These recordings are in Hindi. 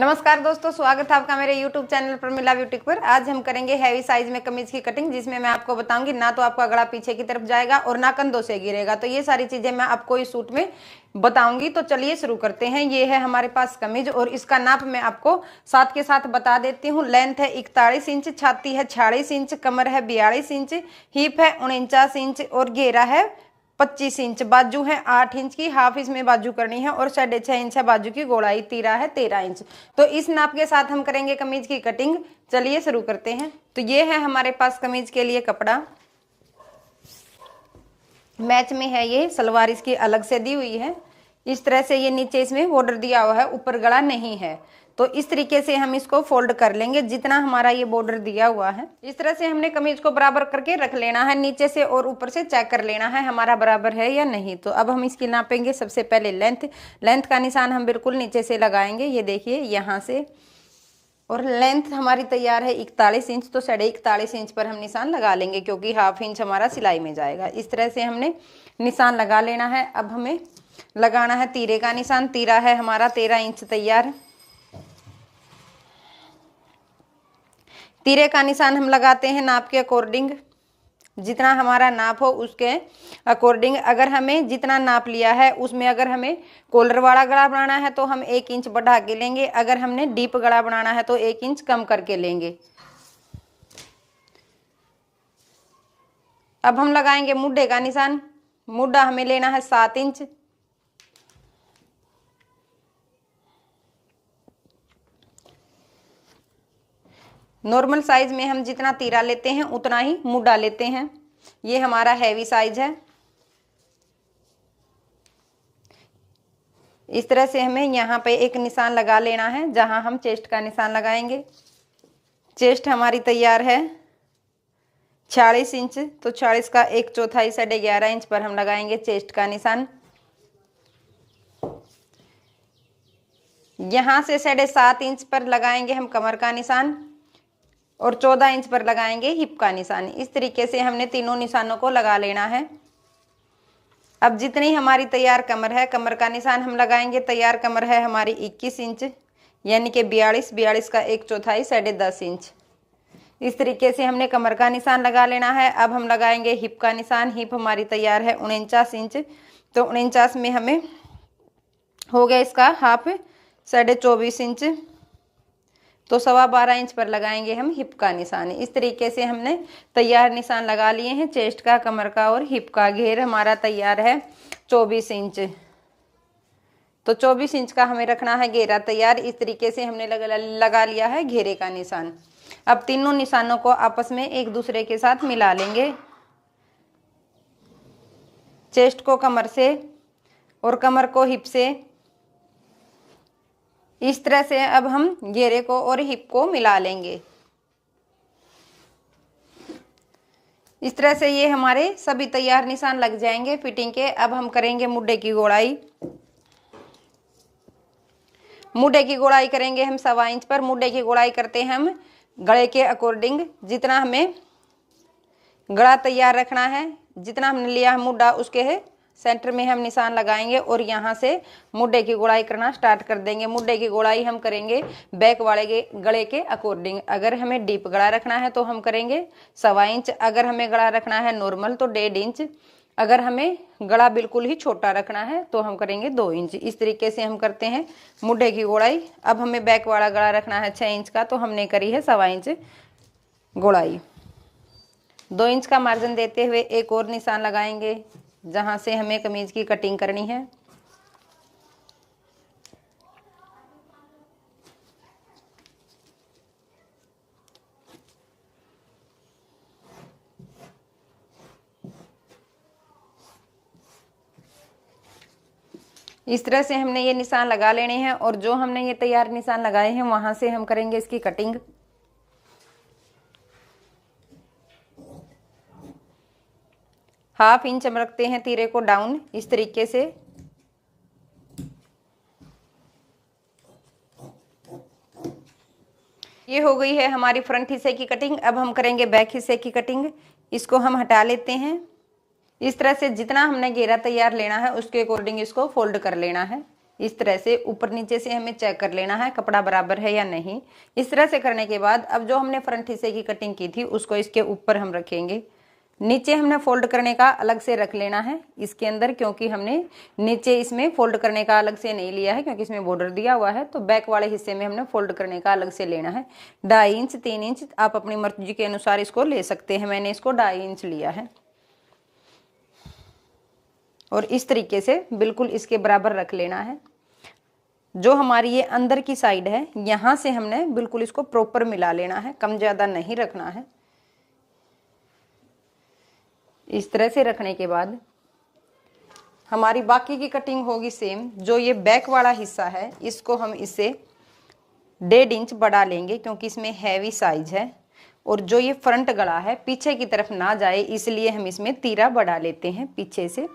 नमस्कार दोस्तों, स्वागत है आपका मेरे YouTube चैनल प्रमिला ब्यूटीक पर। आज हम करेंगे हैवी साइज में कमीज की कटिंग, जिसमें मैं आपको बताऊंगी ना तो आपका गला पीछे की तरफ जाएगा और ना कंधों से गिरेगा। तो ये सारी चीजें मैं आपको इस सूट में बताऊंगी। तो चलिए शुरू करते हैं। ये है हमारे पास कमीज और इसका नाप मैं आपको साथ के साथ बता देती हूँ। लेंथ है 41 इंच, छाती है 46 इंच, कमर है 42 इंच, हिप है 49 इंच और घेरा है 25 इंच, बाजू है 8 इंच की, हाफ इसमें बाजू करनी है और 6.5 इंच है बाजू की गोलाई, तीरा है 13 इंच। तो इस नाप के साथ हम करेंगे कमीज की कटिंग। चलिए शुरू करते हैं। तो ये है हमारे पास कमीज के लिए कपड़ा, मैच में है। ये सलवार इसकी अलग से दी हुई है। इस तरह से ये नीचे इसमें बॉर्डर दिया हुआ है, ऊपर गला नहीं है। तो इस तरीके से हम इसको फोल्ड कर लेंगे जितना हमारा ये बॉर्डर दिया हुआ है। इस तरह से हमने कमीज को बराबर करके रख लेना है। नीचे से और ऊपर से चेक कर लेना है हमारा बराबर है या नहीं। तो अब हम इसकी नापेंगे। सबसे पहले लेंथ का निशान हम बिल्कुल नीचे से लगाएंगे। ये देखिए यहाँ से, और लेंथ हमारी तैयार है 41 इंच। तो 41.5 इंच पर हम निशान लगा लेंगे, क्योंकि हाफ इंच हमारा सिलाई में जाएगा। इस तरह से हमने निशान लगा लेना है। अब हमें लगाना है तीरे का निशान। तीरा है हमारा 13 इंच तैयार। तीरे का निशान हम लगाते हैं नाप के अकॉर्डिंग, जितना हमारा नाप हो उसके अकॉर्डिंग। अगर हमें जितना नाप लिया है उसमें अगर हमें कॉलर वाला गला बनाना है तो हम 1 इंच बढ़ा के लेंगे। अगर हमने डीप गला बनाना है तो 1 इंच कम करके लेंगे। अब हम लगाएंगे मुड्ढे का निशान। मुड्ढा हमें लेना है 7 इंच। नॉर्मल साइज में हम जितना तीरा लेते हैं उतना ही मुड्ढा लेते हैं। ये हमारा हैवी साइज है। इस तरह से हमें यहाँ पे एक निशान लगा लेना है, जहां हम चेस्ट का निशान लगाएंगे। चेस्ट हमारी तैयार है 46 इंच। तो 46 का 1/4 11.5 इंच पर हम लगाएंगे चेस्ट का निशान। यहाँ से 7.5 इंच पर लगाएंगे हम कमर का निशान और 14 इंच पर लगाएंगे हिप का निशान। इस तरीके से हमने तीनों निशानों को लगा लेना है। अब जितनी हमारी तैयार कमर है, कमर का निशान हम लगाएंगे। तैयार कमर है हमारी 21 इंच, यानी कि 42 का 1/4 10.5 इंच। इस तरीके से हमने कमर का निशान लगा लेना है। अब हम लगाएंगे हिप का निशान। हिप हमारी तैयार है 49 इंच। तो 49 में हमें हो गया इसका हाफ 24.5 इंच। तो 12.25 इंच पर लगाएंगे हम हिप का निशान। इस तरीके से हमने तैयार निशान लगा लिए हैं चेस्ट का, कमर का और हिप का। घेर हमारा तैयार है 24 इंच। तो 24 इंच का हमें रखना है घेरा तैयार। इस तरीके से हमने लगा लिया है घेरे का निशान। अब तीनों निशानों को आपस में एक दूसरे के साथ मिला लेंगे। चेस्ट को कमर से और कमर को हिप से। इस तरह से अब हम घेरे को और हिप को मिला लेंगे। इस तरह से ये हमारे सभी तैयार निशान लग जाएंगे फिटिंग के। अब हम करेंगे मुड्ढे की गोलाई। मुड्ढे की गोलाई करेंगे हम 1.25 इंच पर। मुड्ढे की गोलाई करते हैं हम गले के अकॉर्डिंग। जितना हमें गला तैयार रखना है, जितना हमने लिया है मुड्ढा, उसके है सेंटर में हम निशान लगाएंगे और यहाँ से मुड्ढे की गोलाई करना स्टार्ट कर देंगे। मुड्ढे की गोलाई हम करेंगे बैक वाले गले के अकॉर्डिंग। अगर हमें डीप गला रखना है तो हम करेंगे 1.25 इंच। अगर हमें गला रखना है नॉर्मल तो 1.5 इंच। अगर हमें गला बिल्कुल ही छोटा रखना है तो हम करेंगे 2 इंच। इस तरीके से हम करते हैं मुड्ढे की गोलाई। अब हमें बैक वाला गला रखना है 6 इंच का, तो हमने करी है 1.25 इंच गोलाई। 2 इंच का मार्जिन देते हुए एक और निशान लगाएंगे जहां से हमें कमीज की कटिंग करनी है। इस तरह से हमने ये निशान लगा लेने हैं और जो हमने ये तैयार निशान लगाए हैं वहां से हम करेंगे इसकी कटिंग। हाफ इंच हम रखते हैं तीरे को डाउन इस तरीके से। ये हो गई है हमारी फ्रंट हिस्से की कटिंग। अब हम करेंगे बैक हिस्से की कटिंग। इसको हम हटा लेते हैं। इस तरह से जितना हमने घेरा तैयार लेना है उसके अकॉर्डिंग इसको फोल्ड कर लेना है। इस तरह से ऊपर नीचे से हमें चेक कर लेना है कपड़ा बराबर है या नहीं। इस तरह से करने के बाद अब जो हमने फ्रंट हिस्से की कटिंग की थी उसको इसके ऊपर हम रखेंगे। नीचे हमने फोल्ड करने का अलग से रख लेना है इसके अंदर, क्योंकि हमने नीचे इसमें फोल्ड करने का अलग से नहीं लिया है क्योंकि इसमें बॉर्डर दिया हुआ है। तो बैक वाले हिस्से में हमने फोल्ड करने का अलग से लेना है। 2.5 इंच 3 इंच आप अपनी मर्जी के अनुसार इसको ले सकते हैं। मैंने इसको 2.5 इंच लिया है और इस तरीके से बिल्कुल इसके बराबर रख लेना है। जो हमारी ये अंदर की साइड है यहाँ से हमने बिल्कुल इसको प्रॉपर मिला लेना है, कम ज़्यादा नहीं रखना है। इस तरह से रखने के बाद हमारी बाकी की कटिंग होगी सेम। जो ये बैक वाला हिस्सा है इसको हम इससे 1.5 इंच बढ़ा लेंगे क्योंकि इसमें हैवी साइज है, और जो ये फ्रंट गला है पीछे की तरफ ना जाए इसलिए हम इसमें तीरा बढ़ा लेते हैं पीछे से।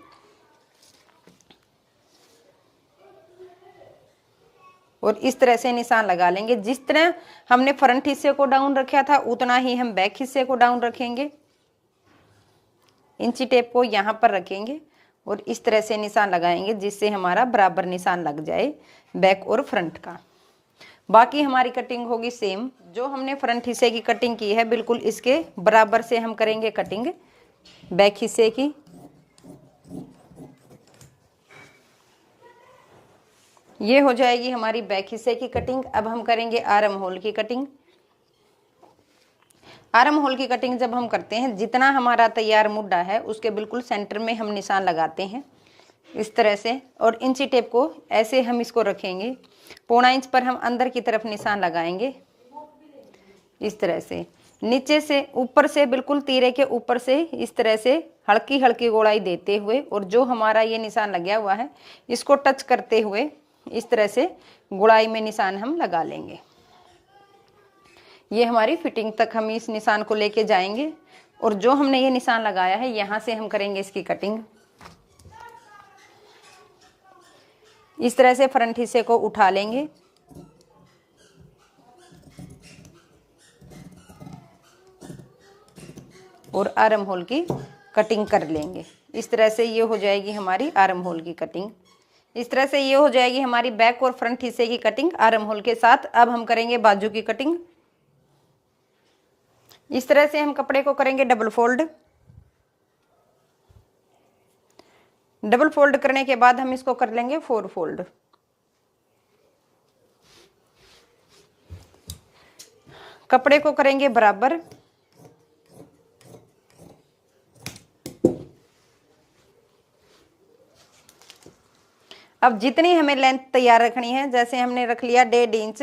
और इस तरह से निशान लगा लेंगे। जिस तरह हमने फ्रंट हिस्से को डाउन रखा था उतना ही हम बैक हिस्से को डाउन रखेंगे। इंची टेप को यहाँ पर रखेंगे और इस तरह से निशान लगाएंगे जिससे हमारा बराबर निशान लग जाए बैक और फ्रंट का। बाकी हमारी कटिंग होगी सेम। जो हमने फ्रंट हिस्से की कटिंग की है बिल्कुल इसके बराबर से हम करेंगे कटिंग बैक हिस्से की। ये हो जाएगी हमारी बैक हिस्से की कटिंग। अब हम करेंगे आर्म होल की कटिंग। आर्म होल की कटिंग जब हम करते हैं जितना हमारा तैयार मुड्डा है उसके बिल्कुल सेंटर में हम निशान लगाते हैं इस तरह से, और इंची टेप को ऐसे हम इसको रखेंगे। 1.25 इंच पर हम अंदर की तरफ निशान लगाएंगे इस तरह से। नीचे से ऊपर से बिल्कुल तीरे के ऊपर से इस तरह से हल्की हल्की गोलाई देते हुए, और जो हमारा ये निशान लगा हुआ है इसको टच करते हुए इस तरह से गोलाई में निशान हम लगा लेंगे। ये हमारी फिटिंग तक हम इस निशान को लेके जाएंगे, और जो हमने ये निशान लगाया है यहाँ से हम करेंगे इसकी कटिंग। इस तरह से फ्रंट हिस्से को उठा लेंगे और आर्म होल की कटिंग कर लेंगे। इस तरह से ये हो जाएगी हमारी आर्म होल की कटिंग। इस तरह से ये हो जाएगी हमारी बैक और फ्रंट हिस्से की कटिंग आर्म होल के साथ। अब हम करेंगे बाजू की कटिंग। इस तरह से हम कपड़े को करेंगे डबल फोल्ड। डबल फोल्ड करने के बाद हम इसको कर लेंगे 4 फोल्ड। कपड़े को करेंगे बराबर। अब जितनी हमें लेंथ तैयार रखनी है, जैसे हमने रख लिया 1.5 इंच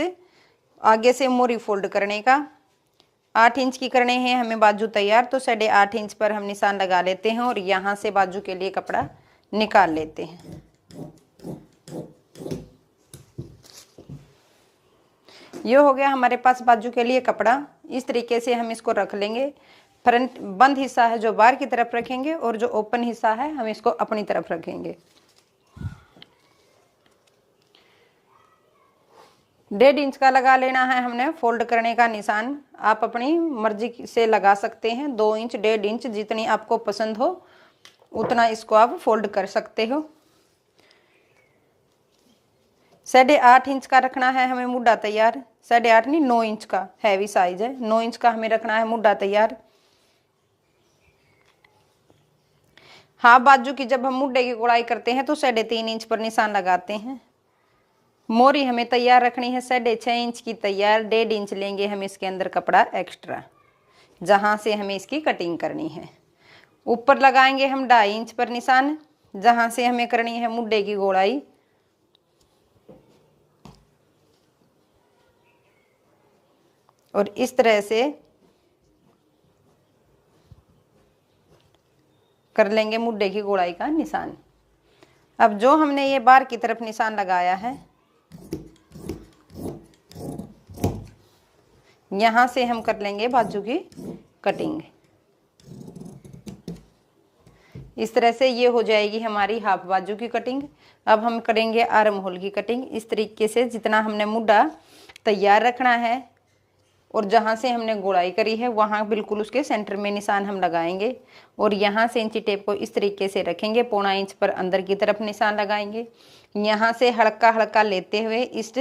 आगे से मोरी फोल्ड करने का, 8 इंच की करने हैं हमें बाजू तैयार, तो 8.5 इंच पर हम निशान लगा लेते हैं और यहाँ से बाजू के लिए कपड़ा निकाल लेते हैं। ये हो गया हमारे पास बाजू के लिए कपड़ा। इस तरीके से हम इसको रख लेंगे। फ्रंट बंद हिस्सा है जो बाहर की तरफ रखेंगे और जो ओपन हिस्सा है हम इसको अपनी तरफ रखेंगे। 1.5 इंच का लगा लेना है हमने फोल्ड करने का निशान। आप अपनी मर्जी से लगा सकते हैं, 2 इंच 1.5 इंच जितनी आपको पसंद हो उतना इसको आप फोल्ड कर सकते हो। 8.5 इंच का रखना है हमें मुड्डा तैयार। 8.5 नहीं 9 इंच का हैवी साइज है, 9 इंच का हमें रखना है मुड्डा तैयार। हाँ, बाजू की जब हम मुड्डे की गुड़ाई करते हैं तो 3.5 इंच पर निशान लगाते हैं। मोरी हमें तैयार रखनी है 6.5 इंच की तैयार। 1.5 इंच लेंगे हम इसके अंदर कपड़ा एक्स्ट्रा, जहां से हमें इसकी कटिंग करनी है। ऊपर लगाएंगे हम 2.5 इंच पर निशान, जहां से हमें करनी है मुड्डे की गोलाई। और इस तरह से कर लेंगे मुड्डे की गोलाई का निशान। अब जो हमने ये बाहर की तरफ निशान लगाया है यहाँ से हम कर लेंगे बाजू की कटिंग। इस तरह से ये हो जाएगी हमारी हाफ बाजू की कटिंग। अब हम करेंगे आर्म होल की कटिंग। इस तरीके से जितना हमने मुड्डा तैयार रखना है और जहाँ से हमने गोलाई करी है वहाँ बिल्कुल उसके सेंटर में निशान हम लगाएंगे और यहाँ से इंची टेप को इस तरीके से रखेंगे, पौना इंच पर अंदर की तरफ निशान लगाएंगे। यहाँ से हल्का हल्का लेते हुए इस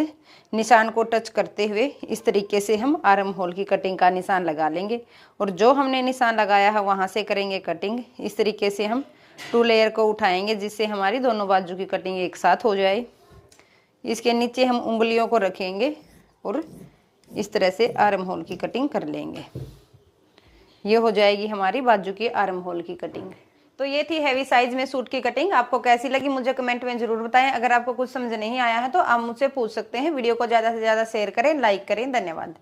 निशान को टच करते हुए इस तरीके से हम आर्म होल की कटिंग का निशान लगा लेंगे और जो हमने निशान लगाया है वहाँ से करेंगे कटिंग। इस तरीके से हम 2 लेयर को उठाएंगे जिससे हमारी दोनों बाजू की कटिंग एक साथ हो जाए। इसके नीचे हम उंगलियों को रखेंगे और इस तरह से आर्म होल की कटिंग कर लेंगे। ये हो जाएगी हमारी बाजू की आर्म होल की कटिंग। तो ये थी हैवी साइज में सूट की कटिंग। आपको कैसी लगी मुझे कमेंट में जरूर बताएं। अगर आपको कुछ समझ नहीं आया है तो आप मुझसे पूछ सकते हैं। वीडियो को ज़्यादा से ज़्यादा शेयर करें, लाइक करें। धन्यवाद।